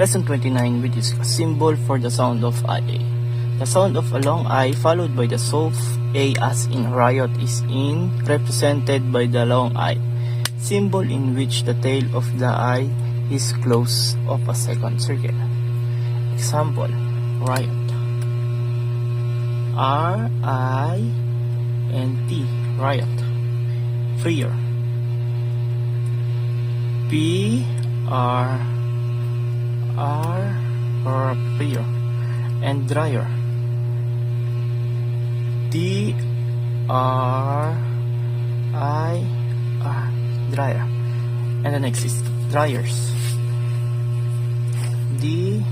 Lesson 29, which is a symbol for the sound of I. The sound of a long I followed by the soft A as in riot is represented by the long I, symbol in which the tail of the I is close of a second circle. Example, riot. R-I-N-T, riot. Freer. P-R-R, freer. And dryer. D-R-I-R, dryer. And the next is dryers. D-R-I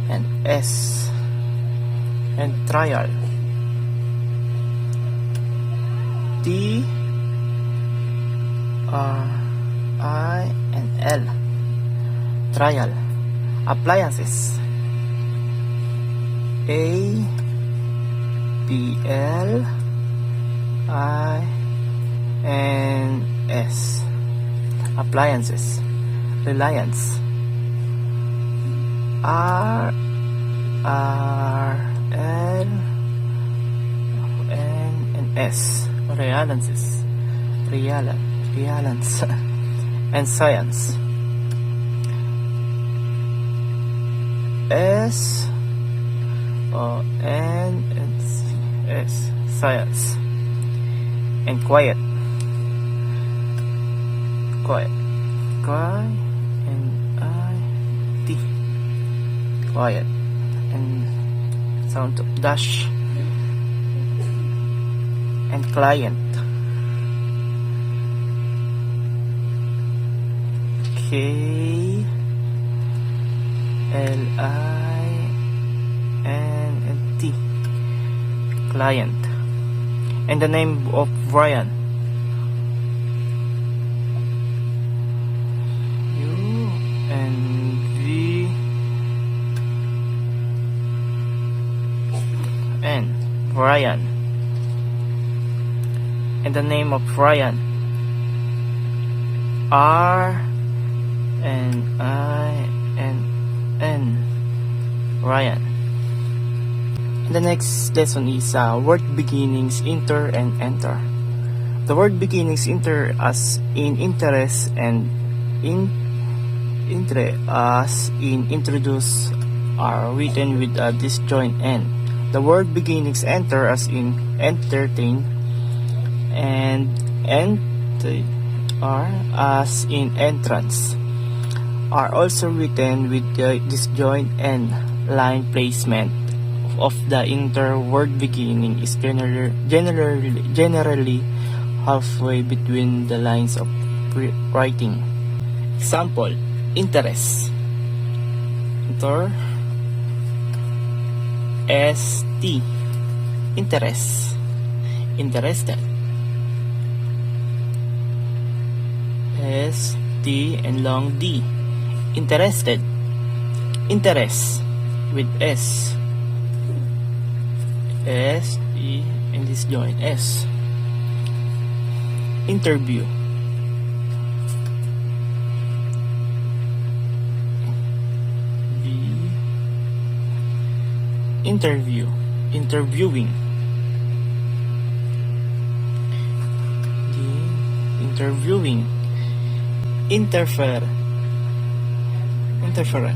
and S. And trial. T-R-I and L. Trial. Appliances. A-P-L-I-N-S. Appliances. Reliance. R-R-L-N-S. Realances. Realance. And science. S-O-N-S. Science. And quiet. Q-I-N-I-T. Quiet. And sound of dash. And client. K-L-I-N-T. Client. And the name of Brian. U-N-V-N. Brian. And the name of Brian. R-N-I-N-N. Ryan. And the next lesson is word beginnings inter and enter. The word beginnings inter as in interest and intre as in introduce are written with a disjoint N. The word beginnings enter as in entertain and enter as in entrance are also written with the disjoint N. Line placement of the inter word beginning is generally halfway between the lines of writing. Example, interest. S-T. Interest. Interested. S-T and long D. Interested. Interest with S. S-T and this joint S. Interview. V. Interview. Interviewing. D. Interviewing. Interfere. Interfere.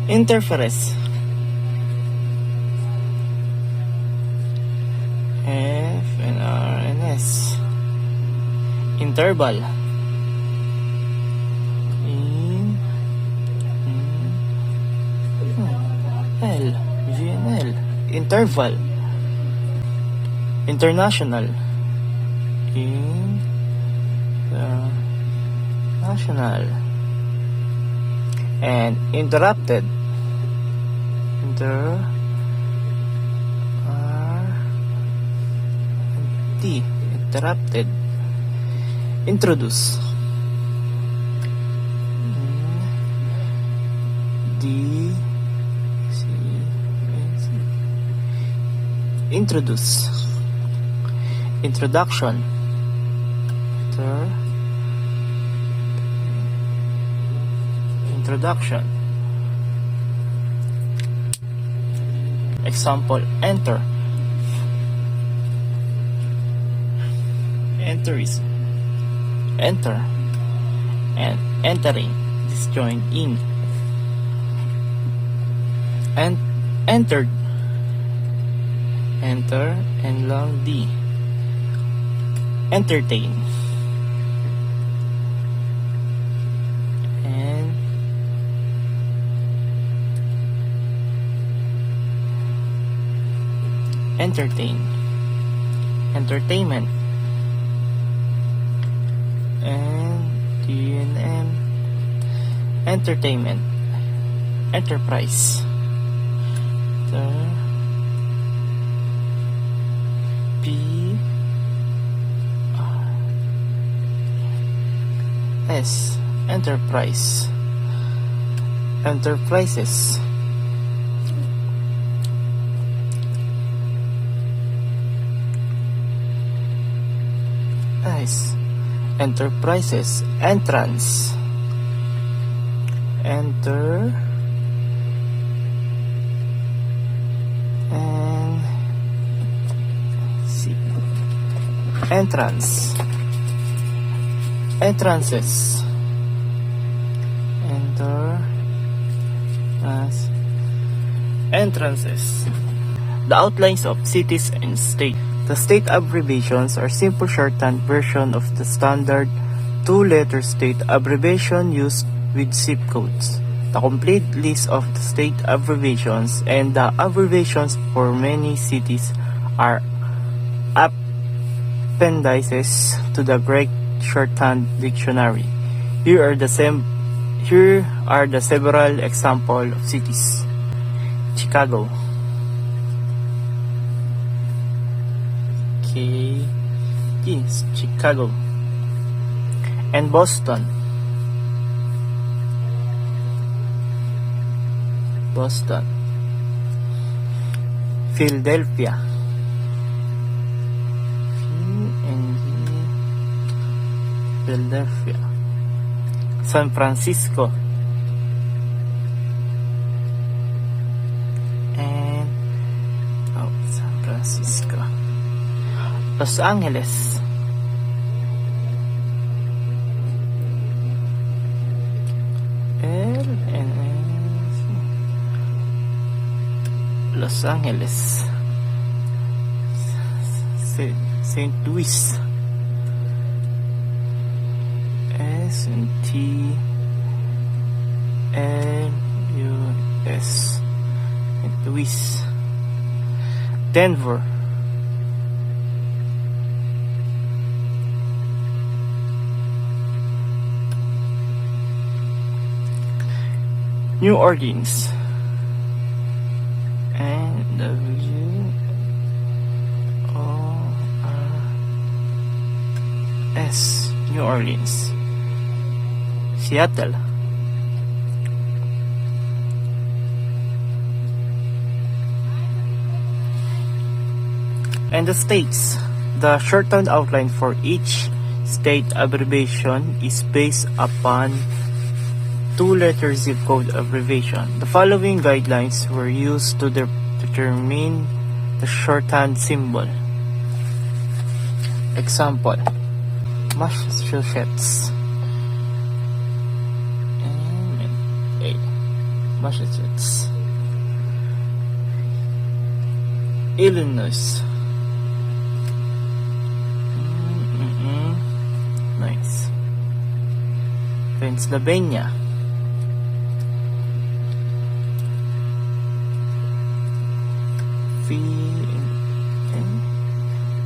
Interference. F and R and S. Interval. L. V and L. Interval. International. International. And interrupted. Interrupted. Introduce. Introduce. Introduction. Introduction. Example, enter. Enter is enter, and entering, disjoint in, and entered, enter and long D, entertain, and entertain, entertainment, and TNM, entertainment, enterprise, the P S, enterprise, enterprises, S, enterprises, entrance, enter, and C, entrance, entrances, enter, as entrances. The outlines of cities and state. The state abbreviations are simple shorthand version of the standard two-letter state abbreviation used with zip codes. The complete list of the state abbreviations and the abbreviations for many cities are appendices to the Greek Shorthand Dictionary. Here are the several examples of cities. Chicago. Yes, Chicago. And Boston. Boston. Philadelphia. Philadelphia. San Francisco. And San Francisco. Los Angeles. Los Angeles. St. Louis. S and T L U S. St. Louis. Denver. New Orleans, and W-O-R-S, New Orleans. Seattle. And the states. The shorthand outline for each state abbreviation is based upon two-letter zip code abbreviation. The following guidelines were used to determine the shorthand symbol. Example, Massachusetts. Massachusetts. Illinois. Nice. Pennsylvania.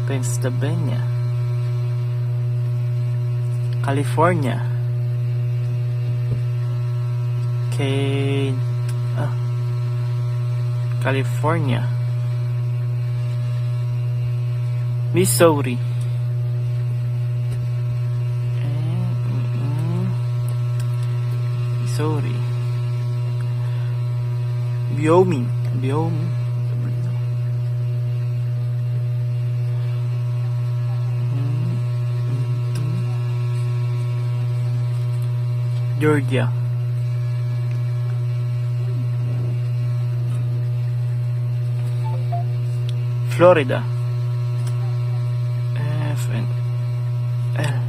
Pennsylvania. California. California. Missouri. Missouri. Wyoming. Georgia. Florida. F and L.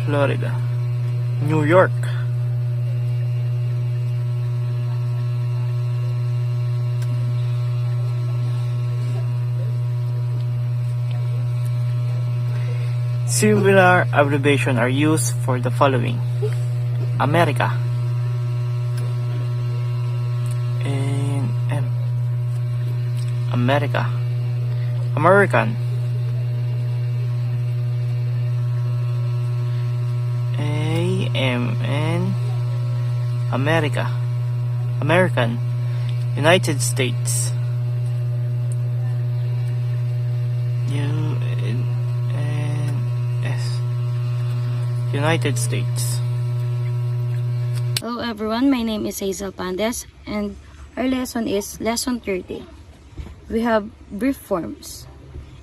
Florida. New York. Similar abbreviations are used for the following: America, and M, America, American, AMN, America, American, United States, United States. Hello everyone, my name is Hazel Pandez and our lesson is lesson 30. We have brief forms.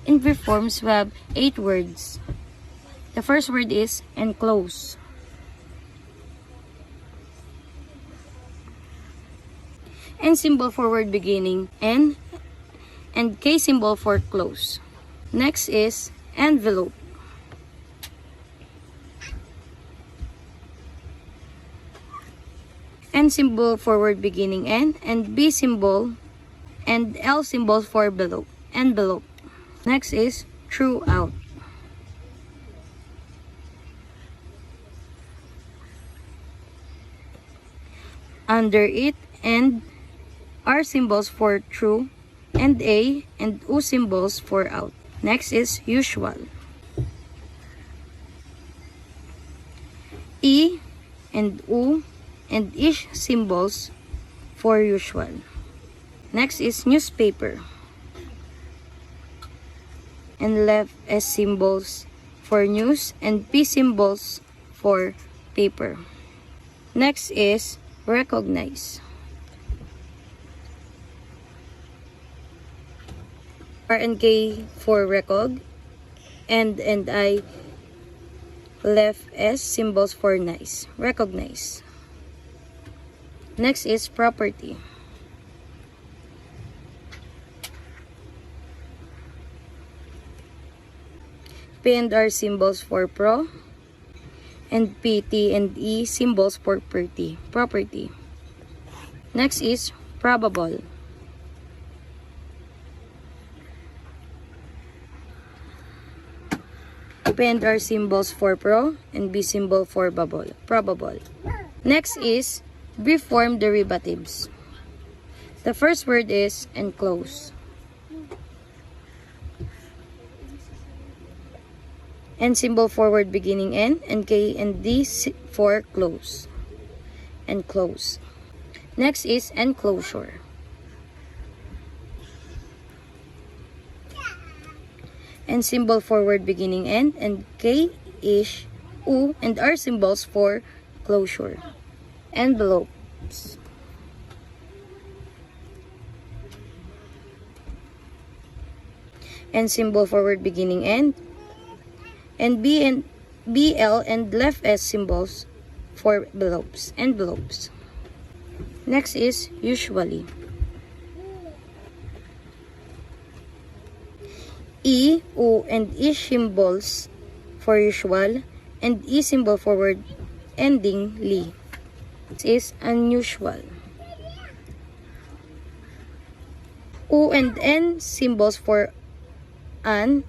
In brief forms, we have 8 words. The first word is enclose. N symbol for word beginning, N, and K symbol for close. Next is envelope. N symbol for word beginning N, and B symbol and L symbol for envelope. Next is throughout. Under it, and R symbols for through, and A and U symbols for out. Next is usual. E and U and ish symbols for usual. Next is newspaper. And left S symbols for news and P symbols for paper. Next is recognize. R and K for recog, and I left S symbols for nice. Recognize. Next is property. P and R symbols for pro, and P, T, and E symbols for property. Next is probable. P and R symbols for pro, and B symbol for probable. Next is brief form derivatives. The first word is enclose. N symbol for word beginning N, and K and D for close. Enclose. Next is enclosure. N symbol for word beginning N, and K, ish, U, and R symbols for closure. Envelopes. N symbol for word beginning N, and B and BL and left S symbols for envelopes. Next is usually. E, U, and ish symbols for usual, and E symbol for word ending ly. This is unusual. U and N symbols for un,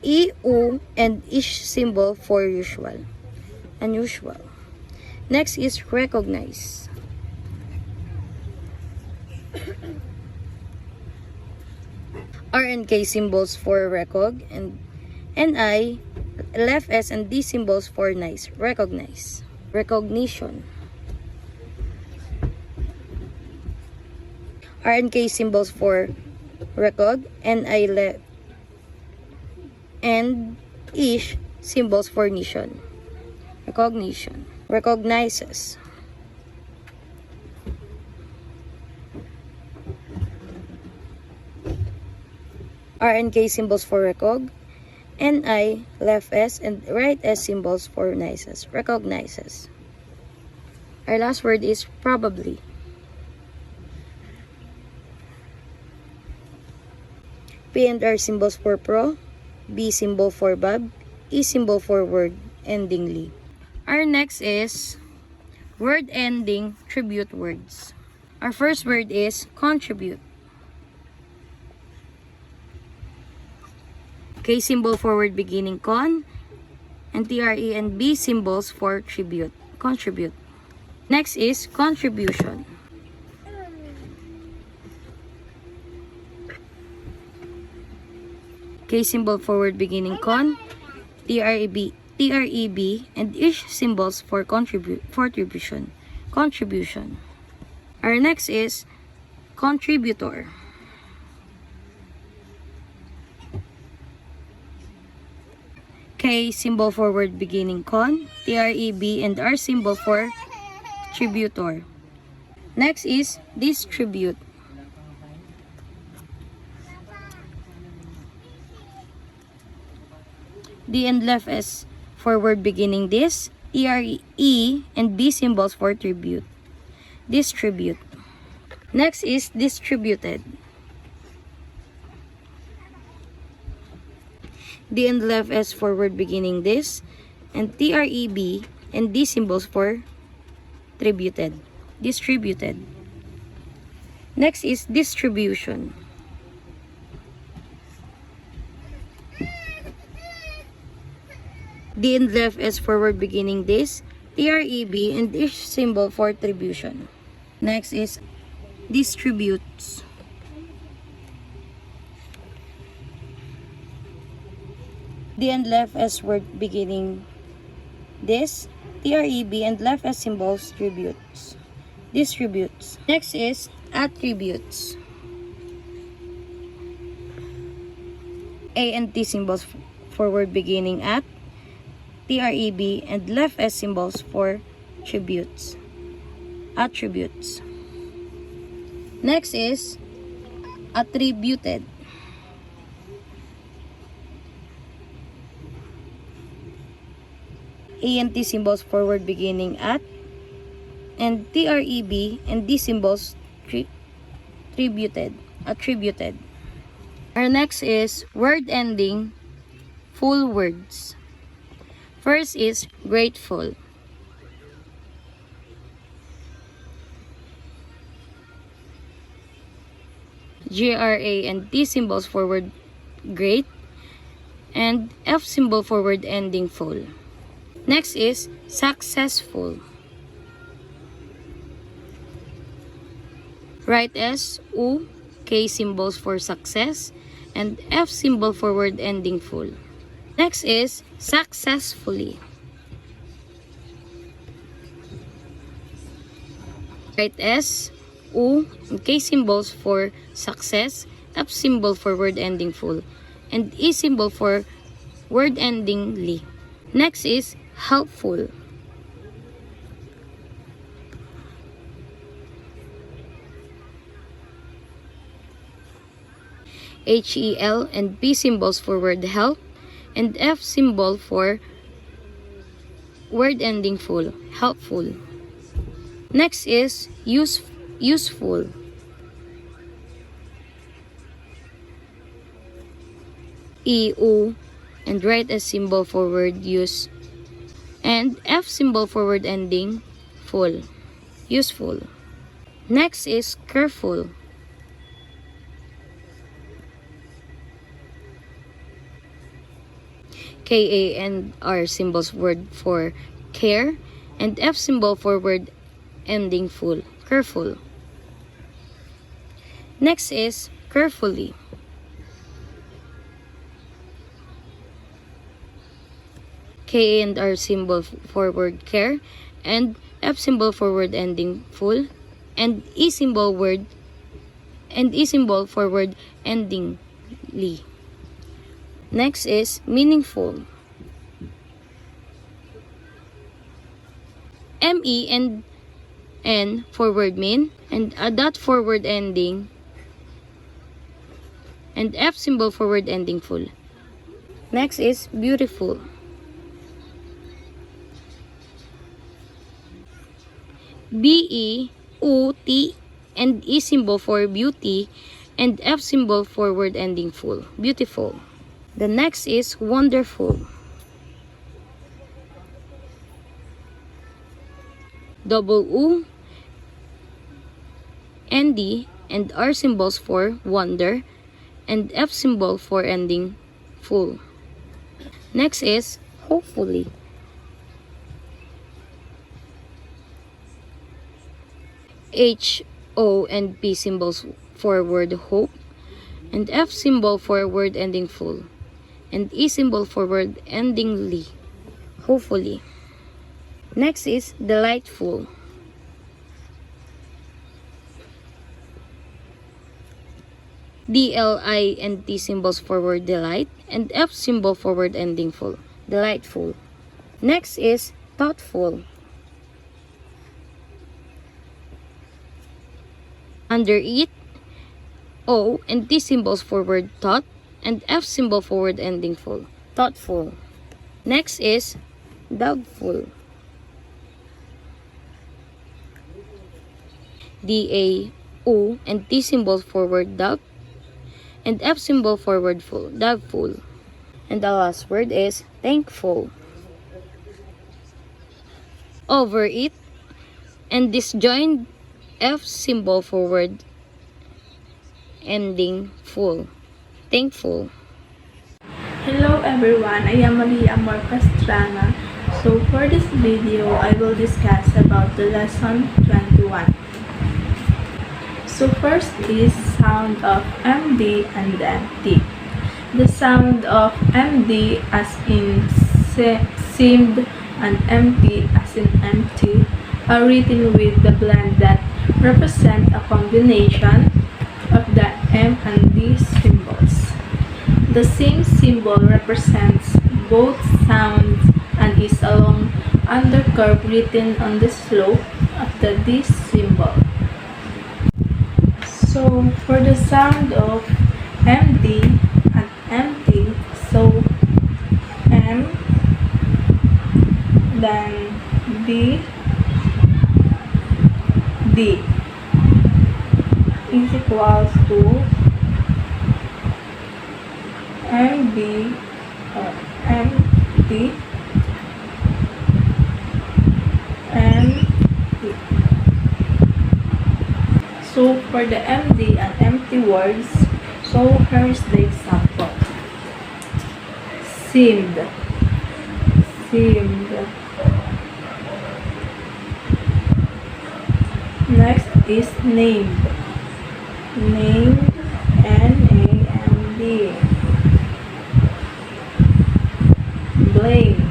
E, U, and ish symbol for usual. Unusual. Next is recognize. R and K symbols for recog, and NI, left S and D symbols for nice. Recognize. Recognition. R and K symbols for recog, NI left and ish symbols for nation. Recognition. Recognizes. R and K symbols for recog, NI, left S, and right S symbols for recognizes. Our last word is probably. P and R symbols for pro, B symbol for Bob, E symbol for word endingly. Our next is word ending tribute words. Our first word is contribute. K symbol for word beginning con, and TRE and B symbols for contribute. Next is contribution. K symbol for word beginning con, TREB, and each symbols for contribution. Our next is contributor. K symbol for word beginning con, TREB, and R symbol for tributor. Next is distribute. D and left S for word beginning dis, E and B symbols for distribute. Next is distributed. D and left S for word beginning dis, and TREB and D symbols for distributed. Next is distribution. D and left S for word beginning dis, TREB, and each symbol for tribution. Next is distributes. D and left S word beginning dis, TREB, and left S symbols distributes. Next is attributes. A and T symbols for word beginning at, TREB, and left S symbols for attributes. Next is attributed. A and T symbols for word beginning at, and TREB and D symbols attributed. Our next is word ending full words. First is grateful. GRA and T symbols for word great, and F symbol for word ending full. Next is successful. Right S, U, K symbols for success, and F symbol for word ending full. Next is successfully. Right S, U, and K symbols for success, F symbol for word ending full, and E symbol for word ending ly. Next is helpful. HEL and P symbols for word help, and F symbol for word ending full, helpful. Next is useful. EU and right as symbol for word use, and F symbol for word ending full, useful. Next is careful. KA and R symbols word for care, and F symbol for word ending full, careful. Next is carefully. KA and R symbol for word care, and F symbol for word ending full, and E symbol for word ending ly. Next is meaningful. ME and N for word mean, and a dot for word ending, and F symbol for word ending full. Next is beautiful. B-E-U-T and E symbol for beauty and F symbol for word ending full. Beautiful. The next is wonderful. Double U, ND, and R symbols for wonder and F symbol for ending full. Next is hopefully. H, O, and P symbols for word hope, and F symbol for word ending full, and E symbol for word ending ly. Hopefully. Next is delightful. D-L-I and T symbols for word delight, and F symbol for word ending full. Delightful. Next is thoughtful. Under it, O and T symbols for word thought, and F symbol for word ending full. Thoughtful. Next is doubtful. D-A-U and T symbols for word doubt, and F symbol for word full. Doubtful. And the last word is thankful. Over it, and disjoined F symbol for word ending full. Thankful. Hello everyone, I am Pastrana. So for this video, I will discuss about the lesson 21. So first is sound of MD and MT. The sound of MD as in seemed and MT as in empty are written with the blend that represent a combination of the M and D symbols. The same symbol represents both sounds and is a long undercurve written on the slope of the D symbol. So for the sound of MD and MT, so M, then D, D is equals to MD MT MT. So for the MD and MT words, so here is the example. Seemed, seemed. Next is named, named, N-A-M-D. Blamed,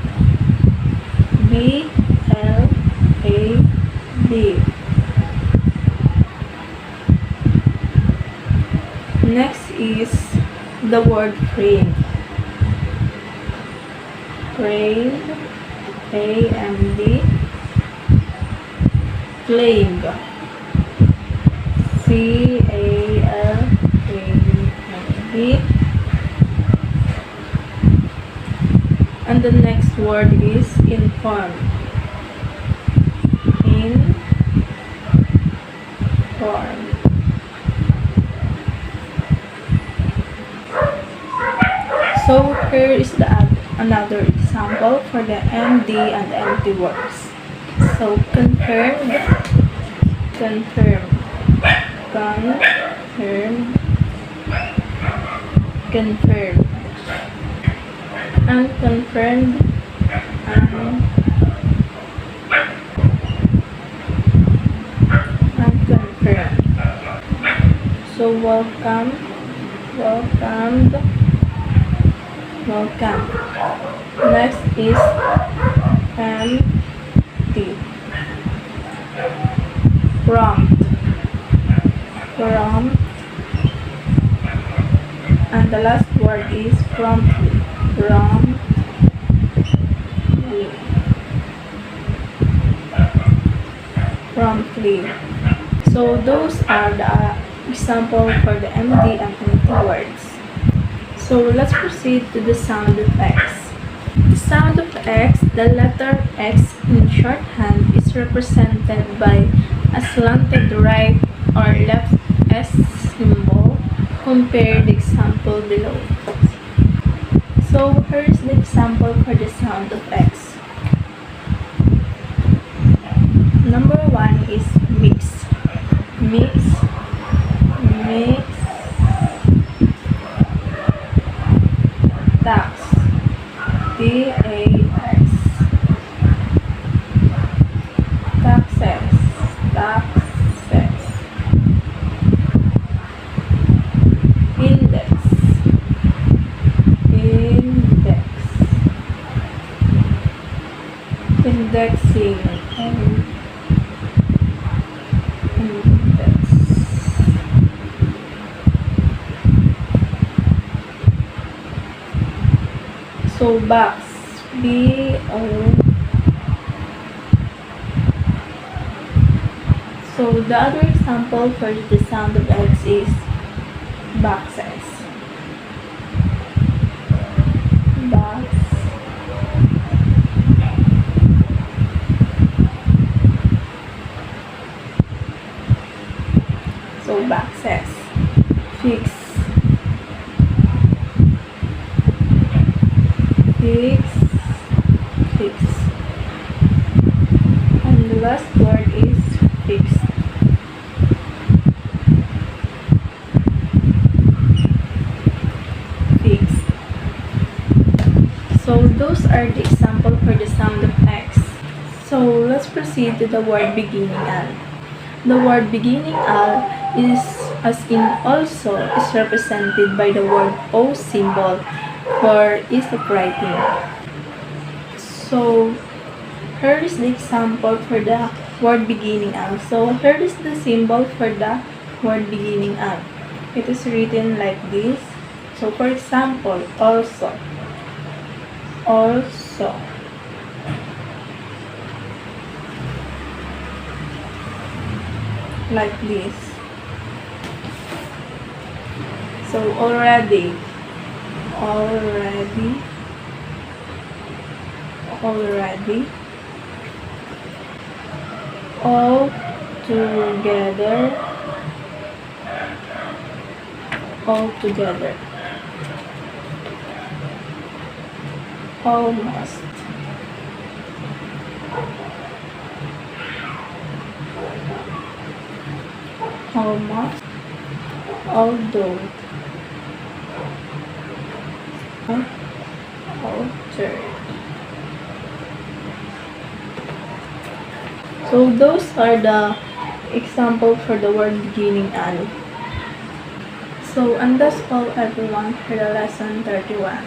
B-L-A-D. Next is the word framed, framed, A-M-D. Claimed, C-A-L-A-M-D. And the next word is informed, informed. So here is another example for the MD and MT words. So confirmed, confirmed, confirmed, confirmed, unconfirmed, unconfirmed. So welcome, welcomed, welcome. Next is empty. Prompt, prompt. And the last word is promptly, promptly. Promptly. So those are the example for the MD and MT words. So So let's proceed to the sound of X. The sound of X, the letter X in shorthand, is represented by a slanted right or left S symbol. Compare the example below. So here is the example for the sound of X. Number 1 is mix. Mix, mix, tax, T-A-X, taxes, taxes, index, index, indexing, and index. So box, B-O. So the other example for the sound of X is boxes. Box. So boxes. Fix. Fix. Fix. And the last word is fixed. Fixed. So those are the example for the sound of X. So let's proceed to the word beginning al. The word beginning al is, as in also, is represented by the word O symbol for ease of writing. So here is the example for the word beginning al. So here is the symbol for the word beginning al. It is written like this. So for example, also, also, like this. So already, already, already, all together, all together, almost, almost, although, altered. So those are the example for the word beginning al. So and that's all everyone for the lesson 31.